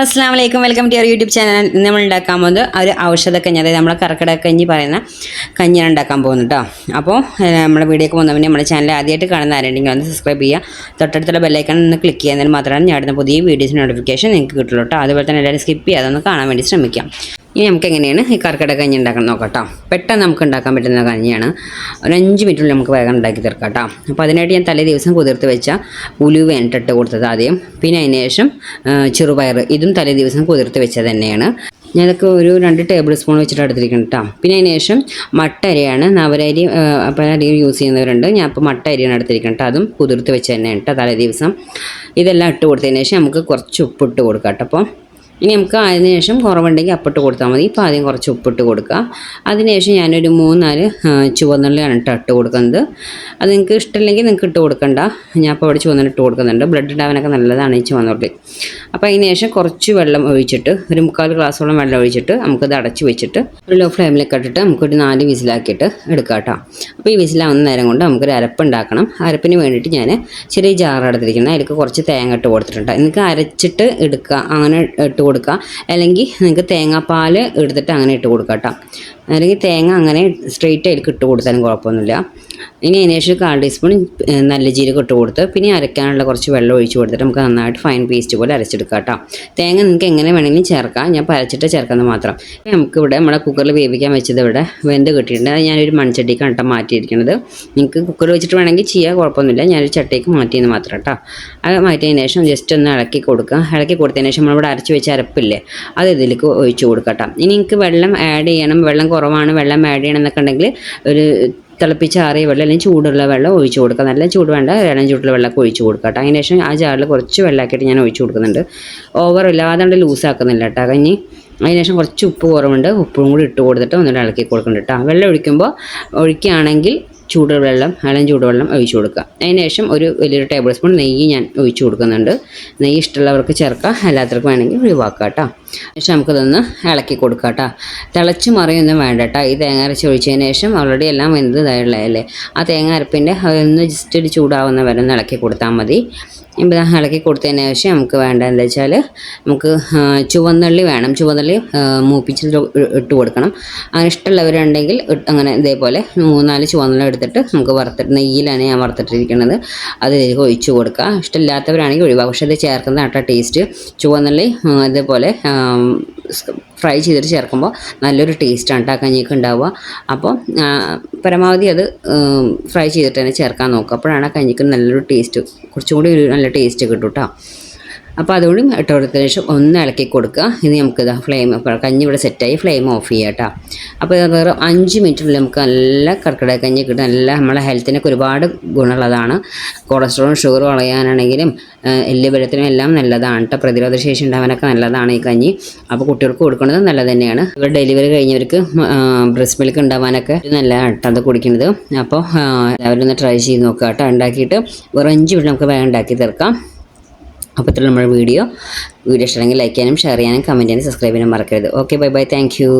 അസ്സലാമു അലൈക്കും welcome to your YouTube channel. നമ്മൾ ഉണ്ടാക്കാൻ പോകുന്നത് ഒരു ഔഷധക്കഞ്ഞി, അതായത് നമ്മളെ കർക്കിടക കഞ്ഞി പറയുന്ന കഞ്ഞിയാണ് ഉണ്ടാക്കാൻ പോകുന്നത് കേട്ടോ. അപ്പോൾ നമ്മുടെ വീഡിയോക്ക് പോകുന്നവരെ നമ്മുടെ ചാനൽ ആദ്യമായിട്ട് കാണുന്ന ആരുണ്ടെങ്കിൽ ഒന്ന് സബ്സ്ക്രൈബ് ചെയ്യുക, തൊട്ടടുത്തുള്ള ബെല്ലൈക്കൺ ഒന്ന് ക്ലിക്ക് ചെയ്യുക, എന്നാൽ മാത്രമാണ് ഞാൻ ഇടുന്ന പുതിയ വീഡിയോസ് നോട്ടിഫിക്കേഷൻ നിങ്ങൾക്ക് കിട്ടുള്ളൂ കേട്ടോ. അതുപോലെ തന്നെ എല്ലാവരും സ്കിപ്പ് ചെയ്യാതെ ഒന്ന് കാണാൻ വേണ്ടി ശ്രമിക്കാം. ഇനി നമുക്ക് എങ്ങനെയാണ് ഈ കർക്കിടക കഞ്ഞി ഉണ്ടാക്കണം നോക്കാം കേട്ടോ. പെട്ടെന്ന് നമുക്ക് ഉണ്ടാക്കാൻ പറ്റുന്ന കഞ്ഞിയാണ്. ഒരു 5 മിനിറ്റിൽ നമുക്ക് വേഗം ഉണ്ടാക്കി തീർക്കാം കേട്ടോ. അപ്പോൾ അതിനായിട്ട് ഞാൻ തലേ ദിവസം കുതിർത്ത് വെച്ച ഉലുവയാണ് ഇട്ട് കൊടുത്തത് ആദ്യം. പിന്നെ അതിന് ശേഷം ചെറുപയർ, ഇതും തലേ ദിവസം കുതിർത്ത് വെച്ചത് തന്നെയാണ്. ഞാനതൊക്കെ ഒരു 2 ടേബിൾ സ്പൂൺ വെച്ചിട്ട് എടുത്തിരിക്കണം കേട്ടോ. പിന്നെ അതിന് ശേഷം മട്ട അരിയാണ്, നവരരി പല അരിയും യൂസ് ചെയ്യുന്നവരുണ്ട്. ഞാൻ ഇപ്പോൾ മട്ട അരിയാണ് എടുത്തിരിക്കണം കേട്ടോ. അതും കുതിർത്ത് വെച്ച് തന്നെയാണ് കേട്ടോ തലേ ദിവസം. ഇതെല്ലാം ഇട്ട് കൊടുത്തതിന് ശേഷം നമുക്ക് കുറച്ച് ഉപ്പിട്ട് കൊടുക്കാം കേട്ടോ. അപ്പോൾ ഇനി നമുക്ക് അതിന് ശേഷം കുറവുണ്ടെങ്കിൽ അപ്പിട്ട് കൊടുത്താൽ മതി. ഇപ്പോൾ ആദ്യം കുറച്ച് ഉപ്പിട്ട് കൊടുക്കുക. അതിനുശേഷം ഞാനൊരു 3-4 ചുവന്നുള്ളിയാണ് ഇട്ട് കൊടുക്കുന്നത്. അത് നിങ്ങൾക്ക് ഇഷ്ടമില്ലെങ്കിൽ നിങ്ങൾക്ക് ഇട്ട് കൊടുക്കണ്ട. ഞാൻ ഇപ്പോൾ അവിടെ ചുവന്നുള്ളി ഇട്ട് കൊടുക്കുന്നുണ്ട്. ബ്ലഡ് ഉണ്ടാവാനൊക്കെ നല്ലതാണ് ഈ ചുവന്നുള്ളി. അപ്പോൾ അതിന് ശേഷം കുറച്ച് വെള്ളം ഒഴിച്ചിട്ട്, ഒരു 3/4 ഗ്ലാസോളം വെള്ളം ഒഴിച്ചിട്ട് നമുക്കത് അടച്ച് വെച്ചിട്ട് ഒരു ലോ ഫ്ലെയിമിലേക്ക് ഇട്ടിട്ട് നമുക്കൊരു 4 വിസിലാക്കിയിട്ട് എടുക്കാം കേട്ടോ. അപ്പോൾ ഈ വിസിലാവുന്ന നേരം കൊണ്ട് നമുക്കൊരു അരപ്പ് ഉണ്ടാക്കണം. അരപ്പിന് വേണ്ടിയിട്ട് ഞാൻ ചെറിയ ജാർ എടുത്തിരിക്കുന്നത്, അതിലേക്ക് കുറച്ച് തേങ്ങ ഇട്ട് കൊടുത്തിട്ടുണ്ട്. നിങ്ങൾക്ക് അരച്ചിട്ട് എടുക്കുക, അങ്ങനെ ഇട്ട് കൊടുക്കുക. അല്ലെങ്കിൽ നിങ്ങൾക്ക് തേങ്ങാപ്പാൽ എടുത്തിട്ട് അങ്ങനെ ഇട്ട് കൊടുക്കുക കേട്ടോ. അല്ലെങ്കിൽ തേങ്ങ അങ്ങനെ സ്ട്രെയിറ്റ് അതിലേക്ക് ഇട്ട് കൊടുത്താലും കുഴപ്പമൊന്നുമില്ല. ഇനി അതിന് ശേഷം 1/4 ടീസ്പൂൺ നല്ല ജീരകം ഇട്ട് കൊടുത്ത്, പിന്നെ അരയ്ക്കാനുള്ള കുറച്ച് വെള്ളം ഒഴിച്ച് കൊടുത്തിട്ട് നമുക്ക് നന്നായിട്ട് ഫൈൻ പേസ്റ്റ് പോലെ അരച്ചെടുക്കാം കേട്ടോ. തേങ്ങ നിങ്ങൾക്ക് എങ്ങനെ വേണമെങ്കിലും ചേർക്കാം, ഞാൻ അരച്ചിട്ട് ചേർക്കുന്നത് മാത്രം. നമുക്കിവിടെ നമ്മുടെ കുക്കറിൽ വേവിക്കാൻ വെച്ചത് ഇവിടെ വെന്ത് കിട്ടിയിട്ടുണ്ട്. അത് ഞാനൊരു മൺചട്ടിക്കാണ് കേട്ടോ മാറ്റിയിരിക്കുന്നത്. നിങ്ങൾക്ക് കുക്കർ വെച്ചിട്ട് വേണമെങ്കിൽ ചെയ്യാൻ കുഴപ്പമൊന്നുമില്ല, ഞാനൊരു ചട്ടിക്ക് മാറ്റിയെന്ന് മാത്രം കേട്ടോ. അത് മാറ്റിയതിന് ശേഷം ജസ്റ്റ് ഒന്ന് ഇളക്കി കൊടുക്കുക. ഇളക്കി കൊടുത്തതിന് ശേഷം നമ്മളിവിടെ അരച്ച് വെച്ച അരപ്പില്ലേ, അത് ഇതിലേക്ക് ഒഴിച്ച് കൊടുക്കാം കേട്ടോ. ഇനി നിങ്ങൾക്ക് വെള്ളം ആഡ് ചെയ്യണം, വെള്ളം കുറവാണ്, വെള്ളം ആഡ് ചെയ്യണം എന്നൊക്കെ ഉണ്ടെങ്കിൽ ഒരു തിളപ്പിച്ചാറിയ വെള്ളം അല്ലെങ്കിൽ ചൂടുള്ള വെള്ളം ഒഴിച്ച് കൊടുക്കുക. നല്ല ചൂട് വേണ്ട, ഇളം ചൂടുള്ള വെള്ളമൊക്കെ ഒഴിച്ച് കൊടുക്കുക കേട്ടോ. അതിന് ശേഷം ആ ജാറിൽ കുറച്ച് വെള്ളമാക്കിയിട്ട് ഞാൻ ഒഴിച്ച് കൊടുക്കുന്നുണ്ട്. ഓവറില്ലാതെ ലൂസാക്കുന്നില്ല കേട്ടോ കഞ്ഞി. അതിന് ശേഷം കുറച്ച് ഉപ്പ് കുറവുണ്ട്, ഉപ്പും കൂടി ഇട്ട് കൊടുത്തിട്ട് ഒന്നുകൂടെ ഇളക്കി കൊടുക്കുന്നുണ്ട് കേട്ടോ. വെള്ളം ഒഴിക്കുകയാണെങ്കിൽ ചൂടുവെള്ളം, ഇളം ചൂടുവെള്ളം ഒഴിച്ച് കൊടുക്കുക. അതിന് ശേഷം ഒരു വലിയൊരു ടേബിൾ സ്പൂൺ നെയ്യ് ഞാൻ ഒഴിച്ച് കൊടുക്കുന്നുണ്ട്. നെയ്യ് ഇഷ്ടമുള്ളവർക്ക് ചേർക്കുക, അല്ലാത്തവർക്ക് വേണമെങ്കിൽ ഒഴിവാക്കുക കേട്ടോ. ശേഷം നമുക്കിതൊന്ന് ഇളക്കി കൊടുക്കുക കേട്ടോ. തിളച്ച് മറിയൊന്നും വേണ്ട കേട്ടോ. ഈ തേങ്ങ അരച്ച് ഒഴിച്ചതിന് ശേഷം ഓൾറെഡി എല്ലാം വെന്തതായുള്ളതല്ലേ, ആ തേങ്ങ അരപ്പിൻ്റെ ഒന്ന് ജസ്റ്റ് ഒരു ചൂടാവുന്ന വരെ ഒന്ന് ഇളക്കി കൊടുത്താൽ മതി. ഇപ്പോൾ ഇളക്കി കൊടുത്തതിന് ശേഷം നമുക്ക് വേണ്ട എന്താ വെച്ചാൽ നമുക്ക് ചുവന്നുള്ളി വേണം. ചുവന്നുള്ളി മൂപ്പിച്ചിട്ട് ഇട്ട് കൊടുക്കണം. അങ്ങനെ ഇഷ്ടമുള്ളവരുണ്ടെങ്കിൽ അങ്ങനെ ഇതേപോലെ 3-4 ചുവന്നുള്ളി എടുത്തിട്ട് നമുക്ക് വറുത്തിട്ട്, നെയ്യിലാണ് ഞാൻ വറുത്തിട്ടിരിക്കുന്നത്, അത് ഇതിലേക്ക് ഒഴിച്ച് കൊടുക്കുക. ഇഷ്ടമില്ലാത്തവരാണെങ്കിൽ ഒഴിവാക്കുക, പക്ഷേ ഇത് ചേർക്കുന്നതാണ് കേട്ടോ ടേസ്റ്റ്. ചുവന്നുള്ളി ഇതേപോലെ ഫ്രൈ ചെയ്തിട്ട് ചേർക്കുമ്പോൾ നല്ലൊരു ടേസ്റ്റാണ് കേട്ടോ കഞ്ഞിക്ക് ഉണ്ടാവുക. അപ്പോൾ പരമാവധി അത് ഫ്രൈ ചെയ്തിട്ട് തന്നെ ചേർക്കാൻ നോക്കുക. അപ്പോഴാണ് കഞ്ഞിക്ക് നല്ലൊരു ടേസ്റ്റ്, കുറച്ചും കൂടി ഒരു നല്ല ടേസ്റ്റ് കിട്ടും കേട്ടോ. അപ്പോൾ അതുകൊണ്ട് ഇട്ട് കൊടുത്തതിന് ശേഷം ഒന്ന് ഇളക്കി കൊടുക്കുക. ഇനി നമുക്കിത് ഫ്ലെയിം, കഞ്ഞി ഇവിടെ സെറ്റായി, ഫ്ലെയിം ഓഫ് ചെയ്യുക കേട്ടോ. അപ്പോൾ ഇത് വേറെ 5 മിനിറ്റിനുള്ളിൽ നമുക്ക് നല്ല കർക്കിടക കഞ്ഞി കിട്ടും. നല്ല നമ്മളെ ഹെൽത്തിനൊക്കെ ഒരുപാട് ഗുണമുള്ളതാണ്. കൊളസ്ട്രോളും ഷുഗറും കളയാനാണെങ്കിലും എല്ലുബലത്തിനും എല്ലാം നല്ലതാണ് കേട്ടോ. പ്രതിരോധ ശേഷി ഉണ്ടാവാനൊക്കെ നല്ലതാണ് ഈ കഞ്ഞി. അപ്പോൾ കുട്ടികൾക്ക് കൊടുക്കുന്നത് നല്ലത് തന്നെയാണ്. ഇവർ ഡെലിവറി കഴിഞ്ഞവർക്ക് ബ്രസ്റ്റ് മിൽക്ക് ഉണ്ടാവാനൊക്കെ നല്ലതാണ് കേട്ടോ അത് കുടിക്കുന്നത്. അപ്പോൾ എല്ലാവരും ഒന്ന് ട്രൈ ചെയ്ത് നോക്കുക കേട്ടോ. ഉണ്ടാക്കിയിട്ട് ഒരു 5 മിനിറ്റ് നമുക്ക് വേഗം ഉണ്ടാക്കി തീർക്കാം. അപ്പോൾ ഇത്ര നമ്മുടെ വീഡിയോ ഇഷ്ടമെങ്കിൽ ലൈക്ക് ചെയ്യാനും ഷെയർ ചെയ്യാനും കമൻറ്റ് ചെയ്യാനും സബ്സ്ക്രൈബ് ചെയ്യാനും മറക്കരുത്. Okay, bye bye, thank you.